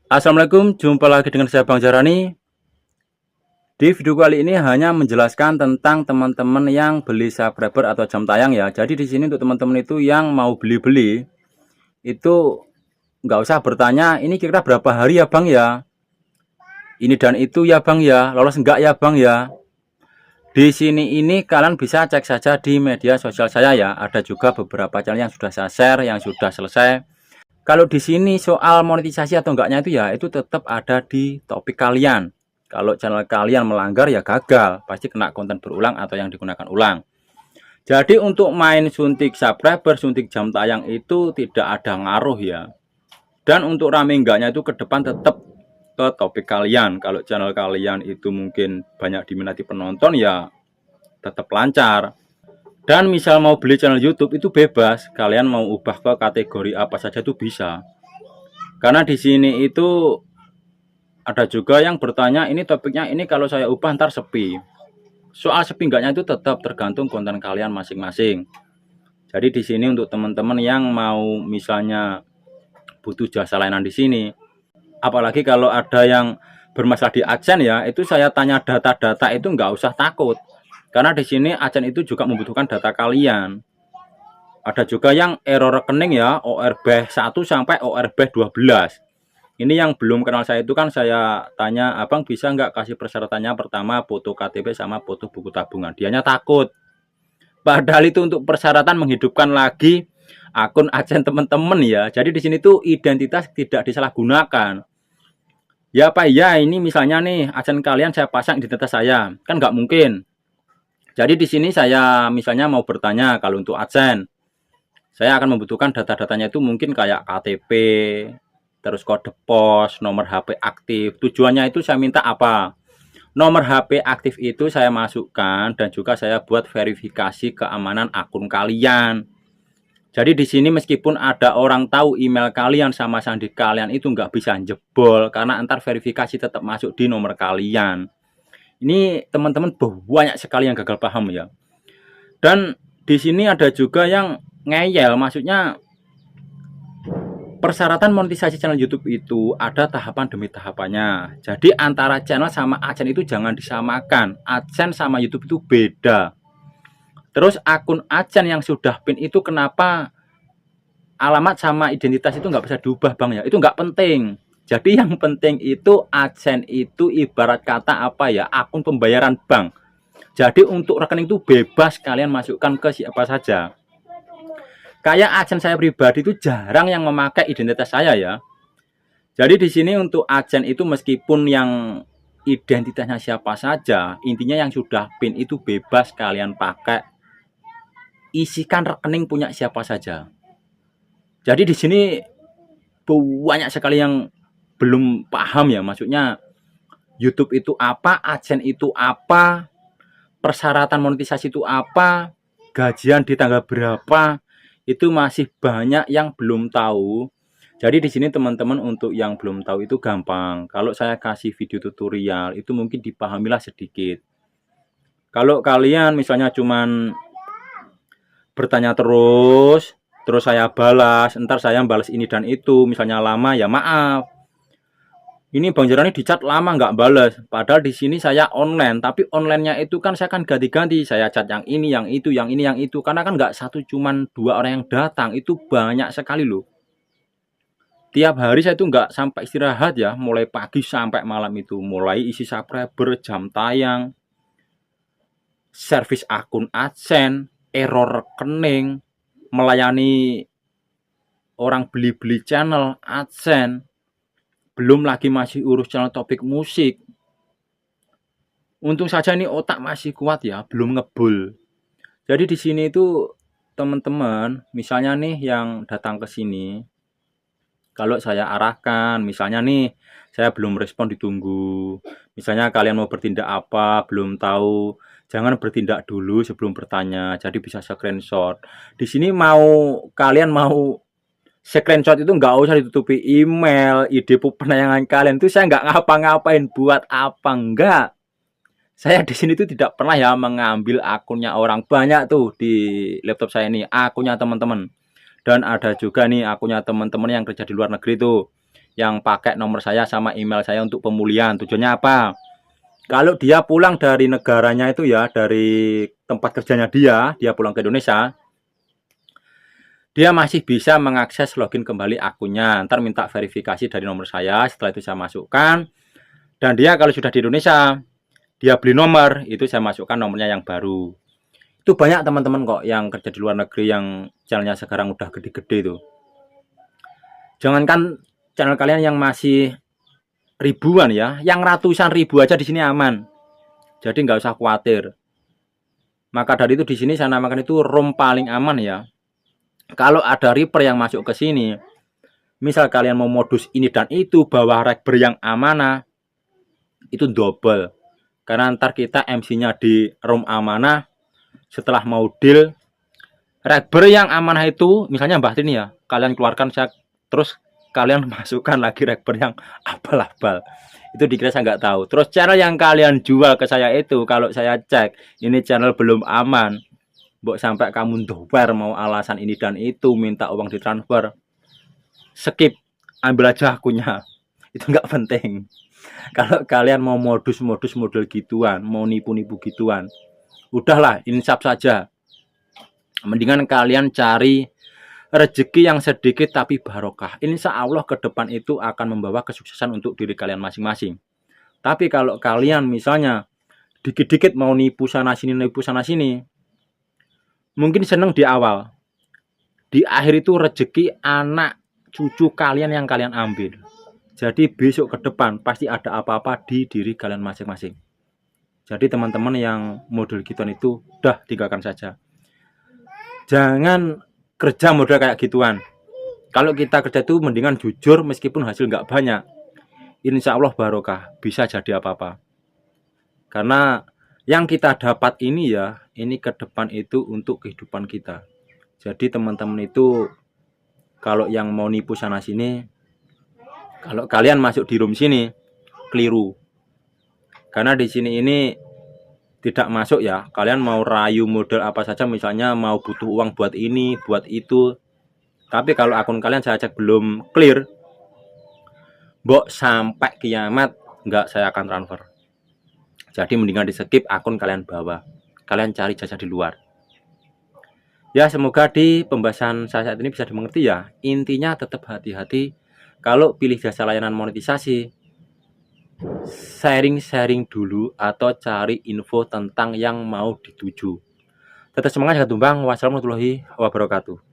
Assalamualaikum, jumpa lagi dengan saya Bang Jarani. Di video kali ini hanya menjelaskan tentang teman-teman yang beli subscriber atau jam tayang ya. Jadi di sini untuk teman-teman itu yang mau beli-beli itu nggak usah bertanya ini kira-kira berapa hari ya Bang ya. Ini dan itu ya Bang ya, lolos enggak ya Bang ya. Di sini ini kalian bisa cek saja di media sosial saya ya. Ada juga beberapa channel yang sudah saya share, yang sudah selesai. Kalau di sini soal monetisasi atau enggaknya itu ya, itu tetap ada di topik kalian. Kalau channel kalian melanggar ya gagal, pasti kena konten berulang atau yang digunakan ulang. Jadi untuk main suntik subscriber, suntik jam tayang itu tidak ada ngaruh ya. Dan untuk rame enggaknya itu ke depan tetap ke topik kalian. Kalau channel kalian itu mungkin banyak diminati penonton ya tetap lancar. Dan misal mau beli channel YouTube itu bebas, kalian mau ubah ke kategori apa saja itu bisa. Karena di sini itu ada juga yang bertanya ini topiknya ini kalau saya ubah ntar sepi. Soal sepi enggaknya itu tetap tergantung konten kalian masing-masing. Jadi di sini untuk teman-teman yang mau misalnya butuh jasa layanan di sini, apalagi kalau ada yang bermasalah di AdSense ya, itu saya tanya data-data itu nggak usah takut. Karena di sini AdSense itu juga membutuhkan data kalian. Ada juga yang error rekening ya, ORB1 sampai ORB12. Ini yang belum kenal saya itu kan saya tanya, abang bisa nggak kasih persyaratannya pertama foto KTP sama foto buku tabungan. Dianya takut. Padahal itu untuk persyaratan menghidupkan lagi akun AdSense teman-teman ya. Jadi di sini tuh identitas tidak disalahgunakan. Ya Pak ya ini misalnya nih AdSense kalian saya pasang identitas saya, kan nggak mungkin. Jadi di sini saya misalnya mau bertanya kalau untuk AdSense, saya akan membutuhkan data-datanya itu mungkin kayak KTP, terus kode pos, nomor HP aktif. Tujuannya itu saya minta apa? Nomor HP aktif itu saya masukkan dan juga saya buat verifikasi keamanan akun kalian. Jadi di sini meskipun ada orang tahu email kalian sama sandi kalian itu nggak bisa jebol karena antar verifikasi tetap masuk di nomor kalian. Ini teman-teman banyak sekali yang gagal paham ya. Dan di sini ada juga yang ngeyel, maksudnya persyaratan monetisasi channel YouTube itu ada tahapan demi tahapannya. Jadi antara channel sama AdSense itu jangan disamakan. AdSense sama YouTube itu beda. Terus akun AdSense yang sudah pin itu kenapa alamat sama identitas itu nggak bisa diubah Bang ya? Itu nggak penting. Jadi yang penting itu AdSense itu ibarat kata apa ya? Akun pembayaran bank. Jadi untuk rekening itu bebas kalian masukkan ke siapa saja. Kayak AdSense saya pribadi itu jarang yang memakai identitas saya ya. Jadi di sini untuk AdSense itu meskipun yang identitasnya siapa saja, intinya yang sudah PIN itu bebas kalian pakai. Isikan rekening punya siapa saja. Jadi di sini banyak sekali yang belum paham ya, maksudnya YouTube itu apa, AdSense itu apa, persyaratan monetisasi itu apa, gajian di tanggal berapa. Itu masih banyak yang belum tahu. Jadi di sini teman-teman untuk yang belum tahu itu gampang. Kalau saya kasih video tutorial itu mungkin dipahamilah sedikit. Kalau kalian misalnya cuman bertanya terus saya balas, ntar saya balas ini dan itu, misalnya lama ya maaf. Ini Bang Jarani di chat lama nggak balas. Padahal di sini saya online, tapi onlinenya itu kan saya kan ganti-ganti. Saya chat yang ini, yang itu, yang ini, yang itu. Karena kan nggak satu cuman 2 orang yang datang, itu banyak sekali loh. Tiap hari saya itu nggak sampai istirahat ya, mulai pagi sampai malam itu. Mulai isi subscriber, jam tayang, servis akun AdSense, error rekening, melayani orang beli-beli channel AdSense. Belum lagi masih urus channel topik musik. Untung saja ini otak masih kuat ya, belum ngebul. Jadi di sini itu teman-teman, misalnya nih yang datang ke sini, kalau saya arahkan, misalnya nih saya belum respon ditunggu. Misalnya kalian mau bertindak apa, belum tahu, jangan bertindak dulu sebelum bertanya. Jadi bisa screenshot. Di sini mau kalian mau screenshot itu nggak usah ditutupi email, ID penayangan kalian itu saya nggak ngapa-ngapain buat apa enggak. Saya di sini tuh tidak pernah ya mengambil akunnya orang banyak tuh di laptop saya ini, akunnya teman-teman. Dan ada juga nih akunnya teman-teman yang kerja di luar negeri tuh. yang pakai nomor saya sama email saya untuk pemulihan. Tujuannya apa? Kalau dia pulang dari negaranya itu ya, dari tempat kerjanya dia pulang ke Indonesia, dia masih bisa mengakses login kembali akunnya. Ntar minta verifikasi dari nomor saya, setelah itu saya masukkan. Dan dia kalau sudah di Indonesia, dia beli nomor, itu saya masukkan nomornya yang baru. Itu banyak teman-teman kok yang kerja di luar negeri yang channelnya sekarang udah gede-gede tuh. Jangankan channel kalian yang masih ribuan ya, yang ratusan ribu aja di sini aman. Jadi nggak usah khawatir. Maka dari itu di sini saya namakan itu room paling aman ya. Kalau ada reaper yang masuk ke sini, misal kalian mau modus ini dan itu, bawa rekber yang amanah, itu double. Karena ntar kita MC-nya di room amanah, setelah mau deal, rekber yang amanah itu, misalnya Mbah Tini ya, kalian keluarkan, saya terus kalian masukkan lagi rekber yang abal-abal. Itu dikira saya nggak tahu. Terus channel yang kalian jual ke saya itu, kalau saya cek, ini channel belum aman, mbok sampai kamu doper mau alasan ini dan itu, minta uang ditransfer, skip, ambil aja akunnya. Itu nggak penting. Kalau kalian mau modus-modus model gituan, mau nipu-nipu gituan, udahlah, insaf saja. Mendingan kalian cari rezeki yang sedikit tapi barokah. Insya Allah ke depan itu akan membawa kesuksesan untuk diri kalian masing-masing. Tapi kalau kalian misalnya dikit-dikit mau nipu sana sini, mungkin seneng di awal, di akhir itu rezeki anak cucu kalian yang kalian ambil. Jadi besok ke depan pasti ada apa-apa di diri kalian masing-masing. Jadi teman-teman yang model gituan itu udah tinggalkan saja. Jangan kerja model kayak gituan. Kalau kita kerja itu mendingan jujur meskipun hasil nggak banyak. Insya Allah barokah, bisa jadi apa-apa. Karena yang kita dapat ini ya, ini ke depan itu untuk kehidupan kita. Jadi teman-teman itu kalau yang mau nipu sana sini, kalau kalian masuk di room sini, keliru. Karena di sini ini tidak masuk ya. Kalian mau rayu model apa saja, misalnya mau butuh uang buat ini, buat itu. Tapi kalau akun kalian saya cek belum clear, mbok sampai kiamat nggak saya akan transfer. Jadi mendingan di skip, akun kalian bawa. Kalian cari jasa di luar. Ya semoga di pembahasan saya saat ini bisa dimengerti ya. Intinya tetap hati-hati. Kalau pilih jasa layanan monetisasi, sharing dulu atau cari info tentang yang mau dituju. Tetap semangat, jangan tumbang. Wassalamualaikum warahmatullahi wabarakatuh.